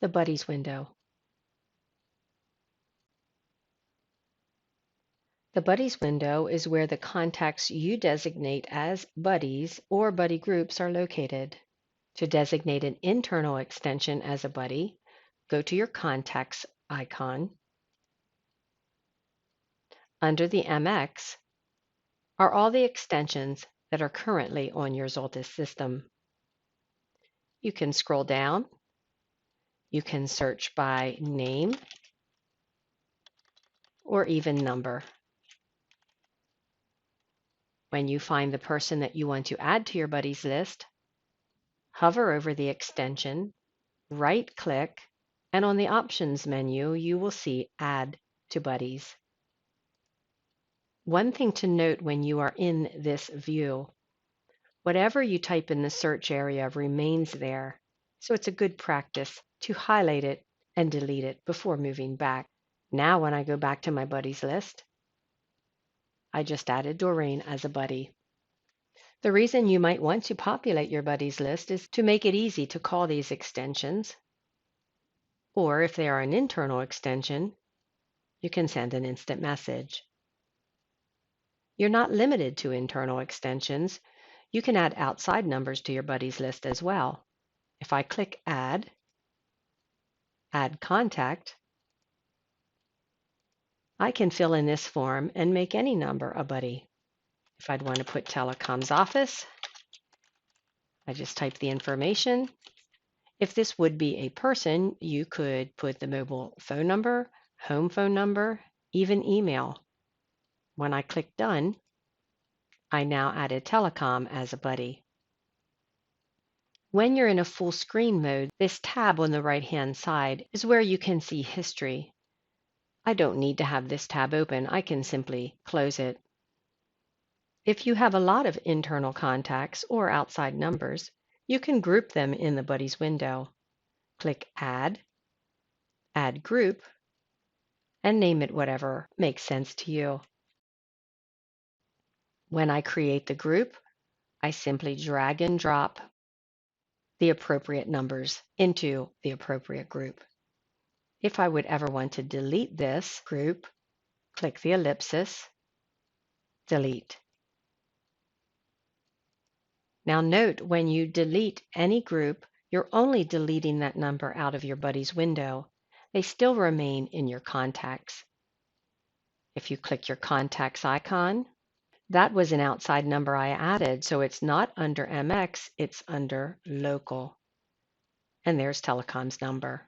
The Buddies window. The Buddies window is where the contacts you designate as buddies or buddy groups are located. To designate an internal extension as a buddy, go to your Contacts icon. Under the MX are all the extensions that are currently on your Zoltis system. You can scroll down. You can search by name or even number. When you find the person that you want to add to your buddies list, hover over the extension, right-click, and on the Options menu, you will see Add to Buddies. One thing to note when you are in this view, whatever you type in the search area remains there, so it's a good practice to highlight it and delete it before moving back. Now when I go back to my buddies list, I just added Doreen as a buddy. The reason you might want to populate your buddies list is to make it easy to call these extensions, or if they are an internal extension, you can send an instant message. You're not limited to internal extensions. You can add outside numbers to your buddies list as well. If I click Add Contact, I can fill in this form and make any number a buddy. If I'd want to put Telecom's office, I just type the information. If this would be a person, you could put the mobile phone number, home phone number, even email. When I click Done, I now added Telecom as a buddy. When you're in a full screen mode, this tab on the right-hand side is where you can see history. I don't need to have this tab open. I can simply close it. If you have a lot of internal contacts or outside numbers, you can group them in the Buddies window. Click Add, Add Group, and name it whatever makes sense to you. When I create the group, I simply drag and drop the appropriate numbers into the appropriate group. If I would ever want to delete this group, click the ellipsis, delete. Now note, when you delete any group, you're only deleting that number out of your Buddies window. They still remain in your contacts. If you click your contacts icon, that was an outside number I added, so it's not under MX, it's under local. And there's Telecom's number.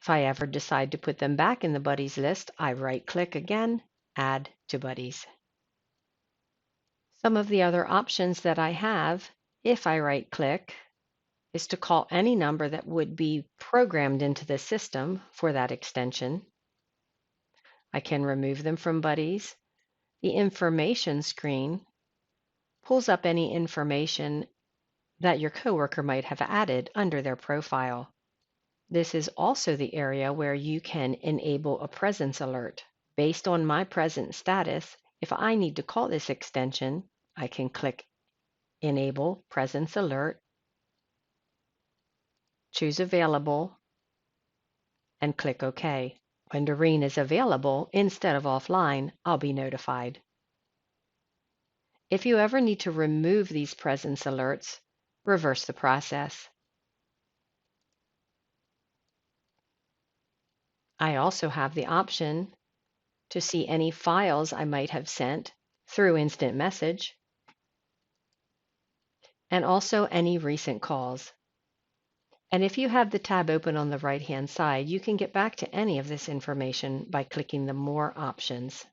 If I ever decide to put them back in the Buddies list, I right-click again, Add to Buddies. Some of the other options that I have, if I right-click, is to call any number that would be programmed into the system for that extension. I can remove them from Buddies. The information screen pulls up any information that your coworker might have added under their profile. This is also the area where you can enable a presence alert. Based on my present status, if I need to call this extension, I can click Enable Presence Alert, choose Available, and click OK. When Doreen is available instead of offline, I'll be notified. If you ever need to remove these presence alerts, reverse the process. I also have the option to see any files I might have sent through instant message, and also any recent calls. And if you have the tab open on the right-hand side, you can get back to any of this information by clicking the More options.